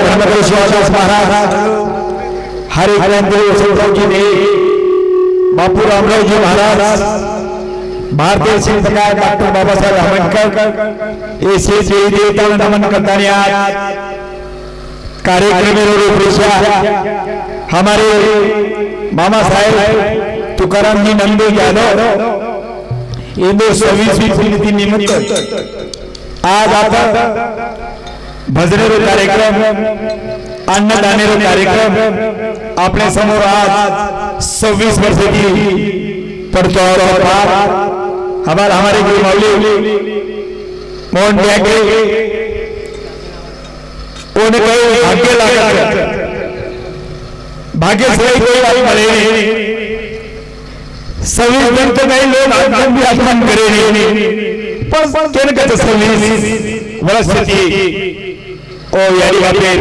धर्मदेव शिवादास महाराज, हरे ज्ञानदेव वसंतरावजी ने, बापू रामरावजी महाराज, भारतीय शिल्पकार डॉक्टर बाबासाहेब आंबेडकर ऐसे देवतांना नमन करताना कार्यक्रम में रूपरेषा हमारे मामा साहेब तुकाराम जी नंदू यादव इंदौर 26वीं पुण्यतिथि निमित्त आज आपण भजनेरो कार्यक्रम अन्नदानेरो कार्यक्रम आपल्या समोर आज 26 वर्षाची पडतो और हमारे गुरु मौली मोहन ब्यागे उन्हें कई भाग्य लगा भाग्य से कोई बात पड़े सभी दिन तो कई लोग आत्म भी आत्मन करे पर किन का तस्वीर वर्षती ओ यारी बातें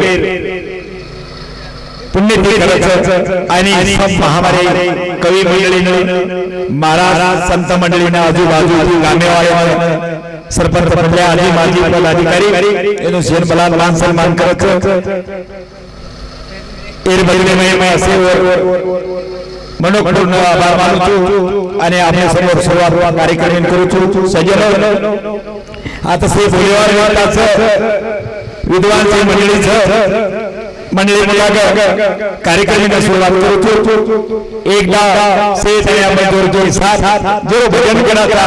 पुण्यतिथी करायचं आणि सब महामारी कवी मंडळीने महाराज संत मंडळीने आजूबाजू गामेवाले सरपंच मंडळी आदी माजी पदाधिकारी एनो शेर बलाल मान सन्मान करायचं एर बदले मैं असे मनोपूर्ण आभार मानतो आणि आपल्या समोर सुरुवात कार्यक्रम करू सजल आता से परिवाराचं विद्वान मंडळीचं मंडली मुलाका कार्यक्रम की शुरुआत करो एकदा से मजदूर के साथ जो भजन कराता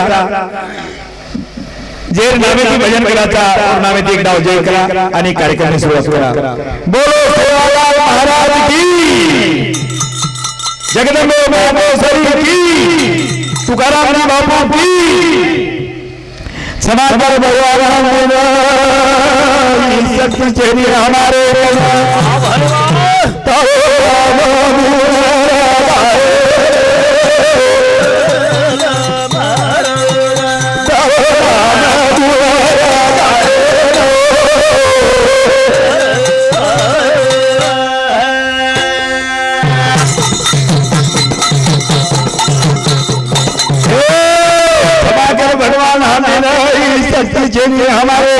जेर नामे की भजन कराता और नामे एक डाव जय करा आणि कार्यक्रम की शुरुआत करा बोलो सेवालाल महाराज की जगदंबे मातोश्री की तुकाराम जी बापू की समाचार भगवान शक्ति चेरी हमारे भगवान हमें शक्ति चेरी हमारे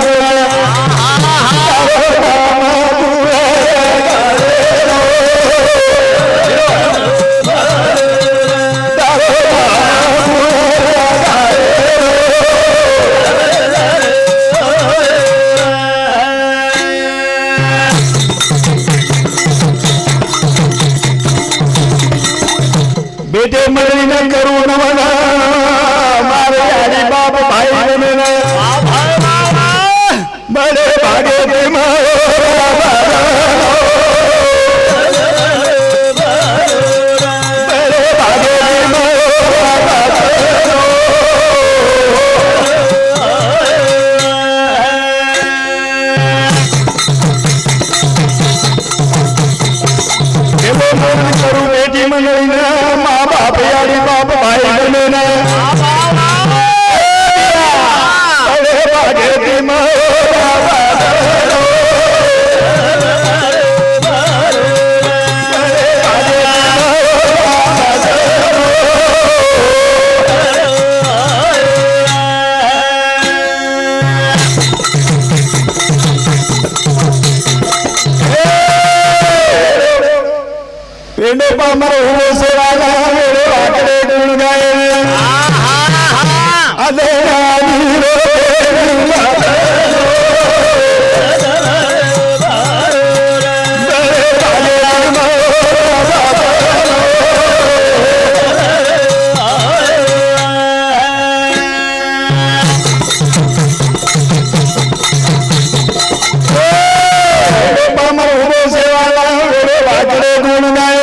बेटे मरनी न करू नमन मारे हरि बाप भाई ने बड़े भागे दे करू बेटी मंगली न माँ बाप यारी बाप भाई बहने बड़े भागे दी पामर हुए से वाला मेरे आंकड़े गुण गाए अधेरा पामर हुए से वाला मेरे आंकड़े गुण गाए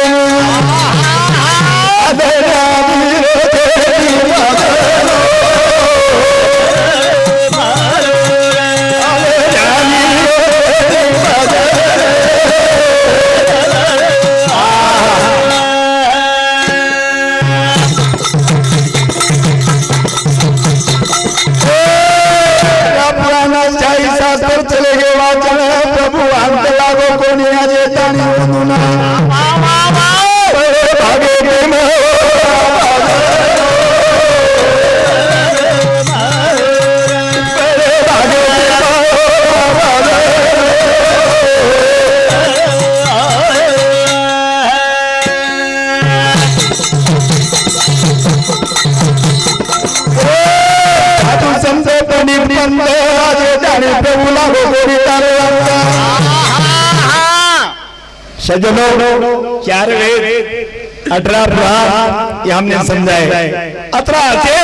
चले गए वाचन प्रभु अंत लागो को निया जेता भागे सज्जनों 4 वेद 18 पुराण ये हमने समझाए। 18 थे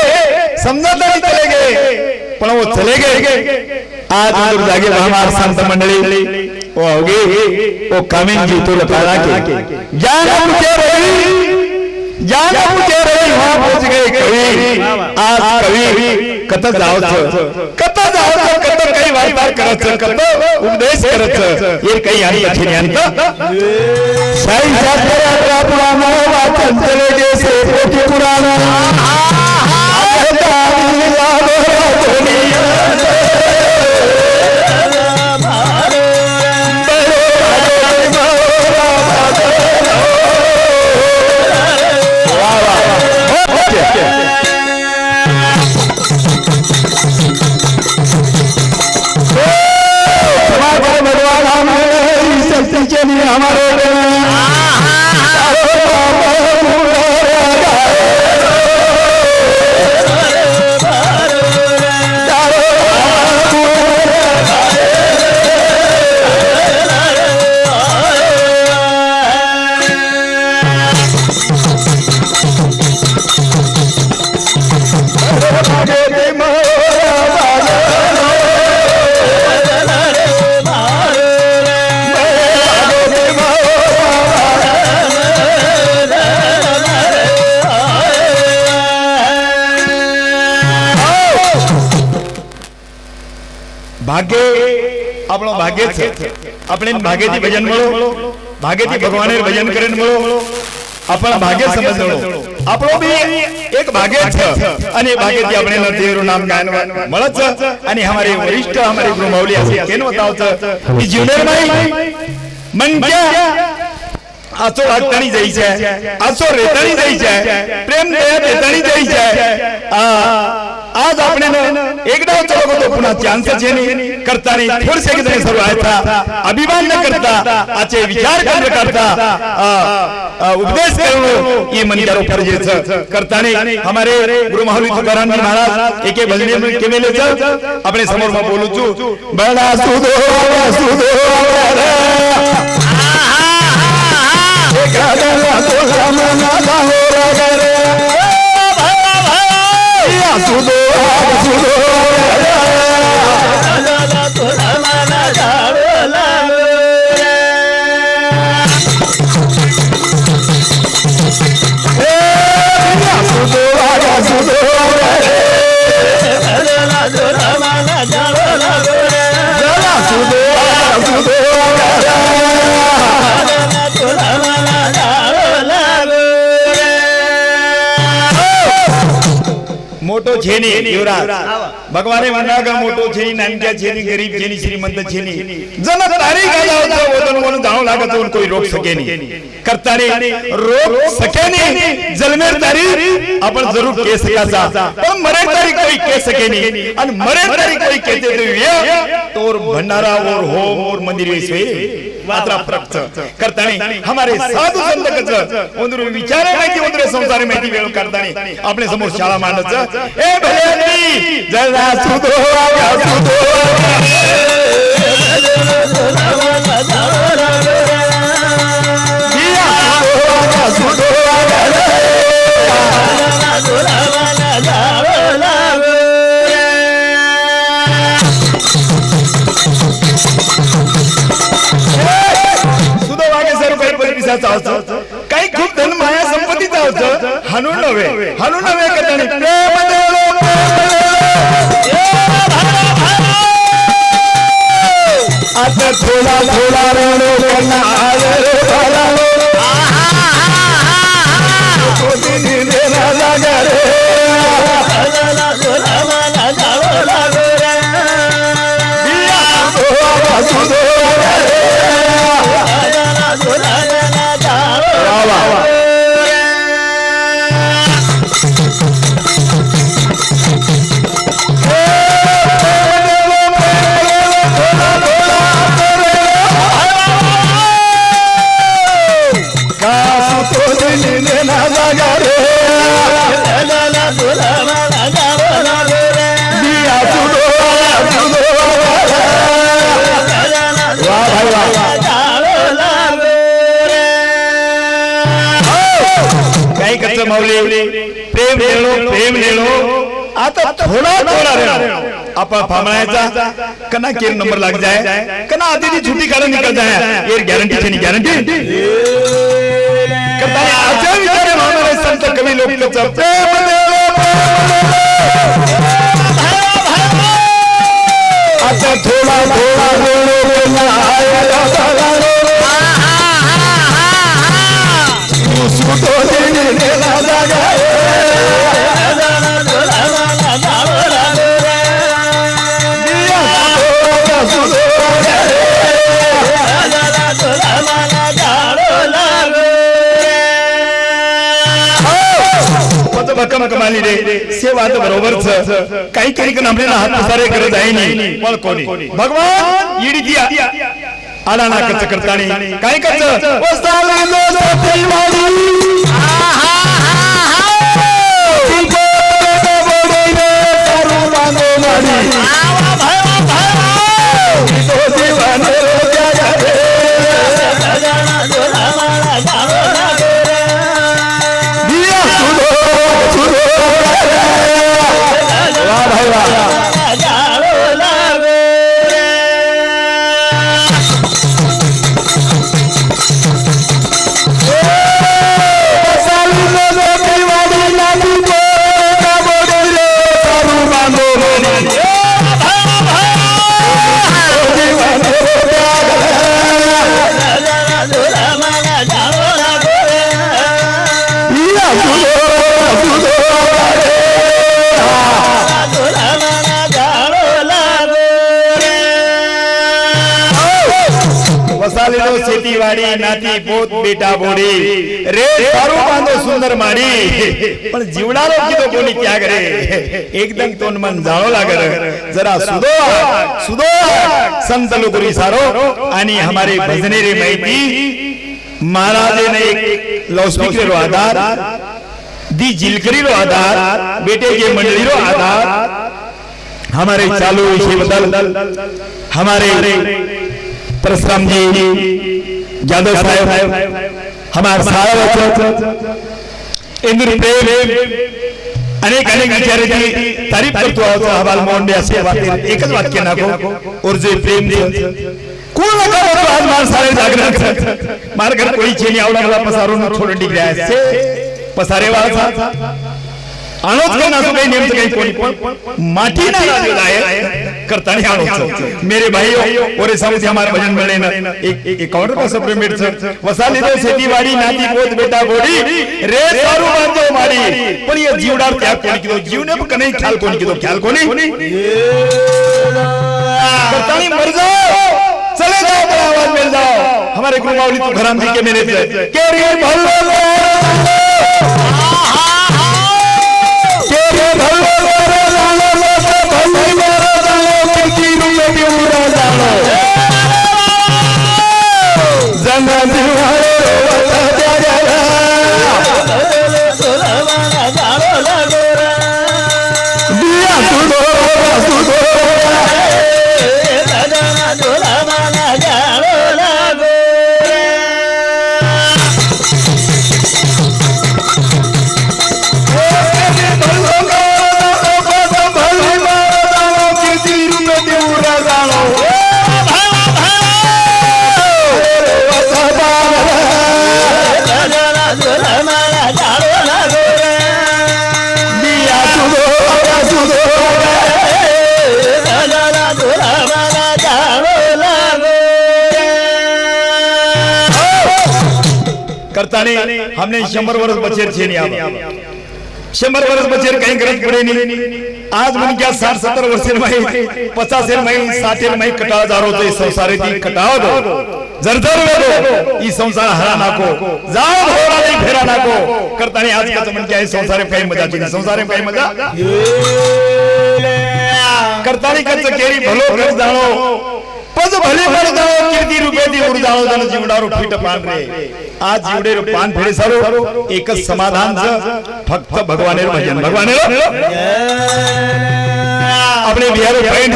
समझाता नहीं चले गए पण वो चले गए। आज उधर जागे हमारे संत मंडली वो होगी वो कामिन जी तो लगा के जान मुझे रही वहां पहुंच गए कवि। आज कवि कत जाओ कत काही वार्ता करत कत उपदेश करत ये काही आणि कठीण अंत साई शास्त्र पुराण वाचन चले गे से कोटी पुराण भाग्य આપણો ભાગ્ય છે આપણે ભાગ્યથી ભજન મળો ભાગ્યથી ભગવાને ભજન કરીને મળો આપણા ભાગ્ય સમજણો આપણો બી એક ભાગ્ય છે અને ભાગ્યથી આપણે નરદેવનું નામ ગાયન મળે છે અને અમારી વરિષ્ઠ અમારી ગુરુ મૌલી છે કેનો બતાવ છે કે જીવનમાં મન ક્યાં આસો રાખતાની જઈ છે આસો રેતાની જઈ છે પ્રેમ દયા દેતાની જઈ છે आज आपने एकदा चलो तो पुन्हा चान्स છે ની કરતા નહીં थोर से कितने सर्व आया था अभिमान न करता आचे विचार करता उपदेश करो ये मन करो फर्ज છે करता नहीं हमारे गुरु महावीर तुकाराम जी महाराज एके भजने में केवेले છે આપણે સમોર માં બોલું છું બડા સુધો એકલા તોલા મના લાહો રે सुधो सुधो मोटो છે ની યુવરાજ ભગવાને વંદાગા મોટો છે ની નાનક્યા છે ની ગરીબ છે ની શ્રીમંત છે ની જન તારી ગાયા તો ઓદન કોનો જાણો લાગે તો કોઈ રોક શકે નહીં કરતા નહીં રોક શકે નહીં જલમેર તારી आपण जरूर के सकासा पण मरे तारी कोई के सके नहीं અને मरे तारी कोई कहते तो ये तोर भंडारा और होम और मंदिर वैसे मात्रा प्राप्त करता नहीं हमारे साधु संत कच उंदर विचार नाही की उंदर संसार माहिती वेळ करता नाही आपले समोर शाळा मांडच ए भले जरा सुधो सुधो काही खूप धन माया संपत्तीचा होतं हाणून नव्हे करताना प्रेम आता थोडा थोडा रणो करना करचं माऊली प्रेम नेलो आता थोड़ा रे आपण फामळायचा कना केर नंबर लाग जाए कना आधी दी छुट्टी काढून निकल जाए ये गॅरंटी छे नी गॅरंटी करताना आजच्या विचारे मावणारे संत कवी लोक प्रेम आता थोड़ा कमाली रे सेवा तर बरोबरच काही काही कन आपल्याला हात पसारे करत आहे नी पण कोणी भगवान येडी दिया आला ना कच करतानी काय कच वसालो सतीवाडी शेतीवाडी नाती पोत बेटा बोडी रे सारू बांधो सुंदर माडी पण जीवनारो कितो कोणी त्याग रे एकदम तोन मन जाळो लागर जरा सुदो संत लोकरी सारो आणि हमारे भजने रे माहिती महाराज ने एक लाउडस्पीकर रो आधार दी जिलकरी रो आधार बेटे के मंडली रो आधार हमारे चालू विषय बदल हमारे परशुराम जी यादव साहेब हमारे साहेब इंद्र प्रेम अनेक विचारांची तारीफ करतो आहोत हवाल मोंडे असे वाक्य एकच वाक्य नको और जे प्रेम कोण नका आज मार सारे जागरण मार घर कोई चेनी आवडला पसारून छोड डिग्या से पसारे वाचा आणोच काही नासो काही नेमचं काही कोणी माटी ना लागला है करता नहीं आणोच मेरे भाइयों और सामने हमारे भजन मिले ना एक काउंटर पर सब मिट वसाली दो शेतीवाडी नाती पोत बेटा बोडी रे सारू बांधो माडी पण ये जीवडार त्याग कोणी किदो जीवने पण कने ख्याल कोणी किदो ख्याल कोणी करता नहीं मर जाओ चले जाओ बड़ा आवाज मिल जाओ हमारे गुरु मावली तो घराम जी के मेरे से के रे भलो करताने हमने 100 वर्ष बचेर छे नहीं आवा 100 वर्ष बचेर कहीं गरज पड़े नहीं आज मन क्या 60-70 वर्ष में 50 में 60 में कटा जारो तो संसारे दी कटाओ दो जरजर दो ई संसार हराना को जाओ घोड़ा नहीं फेराना को करताने आज का मन क्या है संसार में कहीं मजा नहीं संसार में कहीं मजा करताने कच केरी भलो कर जानो पज भले पड़ जाओ कीर्ति रूपे दी उड़ जाओ जन जीवडारो फीट पान रे आज जीवडे रो पान फेरे सारो एकच समाधान फक्त भगवानेर भजन भगवानेर अपने बिहार पॉइंट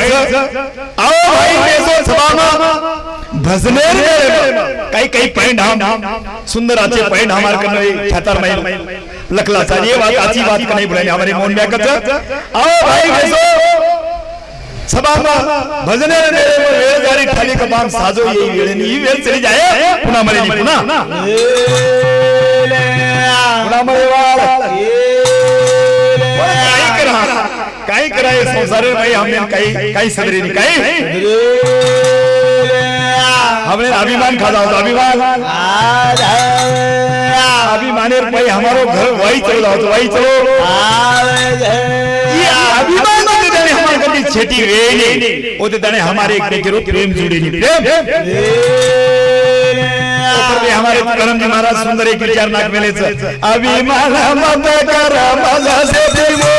आओ भाई बेसो सभामा भजनेर काही काही पॉइंट हम सुंदर अच्छे पॉइंट हमार करने छतर में लखला चाहिए बात आची बात का नहीं बुलाने हमारे मोहन में कच आओ भाई बेसो सभा भजने ने वेळ गाडी खाली कबाम साजो येई वेळेनी ही वेळ चली जाए पुन्हा मरे नी पुन्हा मरे वाल काही कराय संसार भाई हमने काही सदरे नी काही हमने अभिमान खादा होता अभिमान अभिमानेर भाई हमारो घर वही चलो होतो वही चलो ये अभिमान ने देने हमारे कदी छेटी वेले ओते देने हमारे एक के प्रेम जुड़े नी प्रेम ऊपर में हमारे करम जी महाराज सुंदर एक विचार नाक मेले अभिमान मत कर मजा से देवो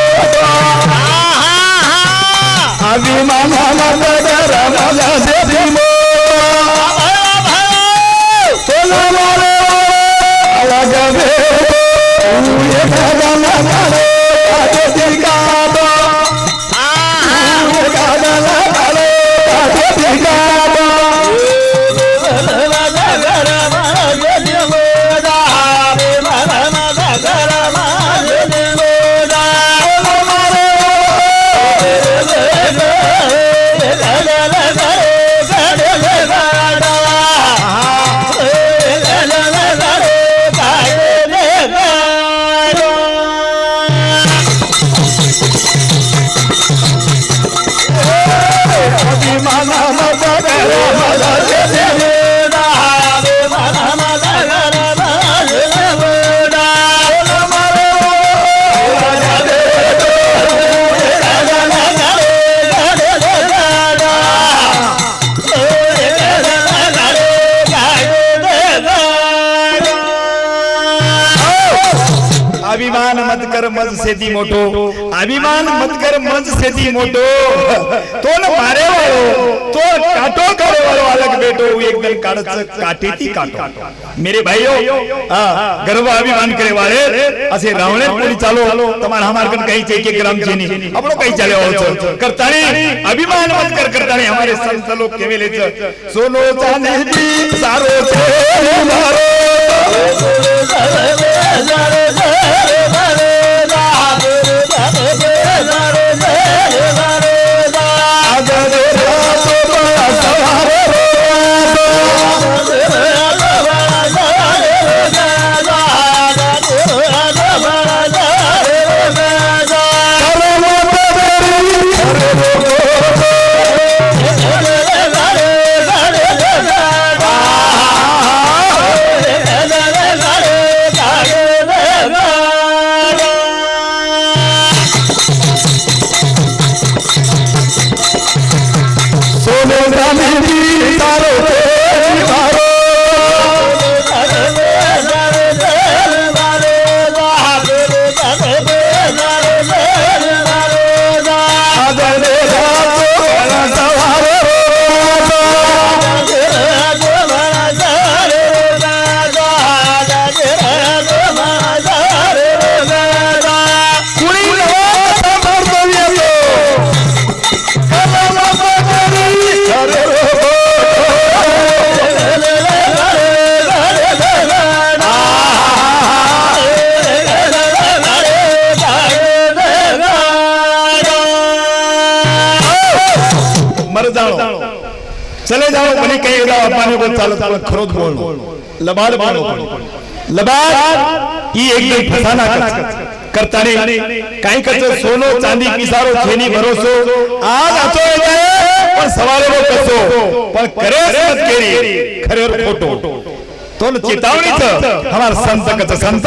अभिमान मत कर मजा से देवो तोला मारे अलग में ये गाना गाले आगे दिखाता गाना गाले आगे दिखाता अभिमान मत कर मज सेती मोटो अभिमान मत कर मज सेती मोटो तो न मारे वालो तो काटो करे वालो अलग बेटो एकदम काढच काटेती काटो मेरे भाइयों गर्व अभिमान करे वाले असे रावणे पोली चालो तमार हमार कन कहीं चाहिए ग्राम जेनी आपलो कहीं चले हो करतानी अभिमान मत कर करतानी हमारे संत लोग केवेले सोनो चांदी सारो छे मारो चले जाओ बने कहीं जाओ अपने को चालो चालो खरोद बोलो लबाद बोलो लबाद ये एकदम फसाना करता नहीं काही कचो सोनो चांदी पिसारो छेनी भरोसो आज आचो जाए पण सवारे वो कसो पण करे मत केरी खरे और खोटो तो चेतावणी छ हमार संत कच संत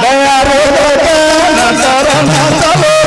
दया रे ना चलो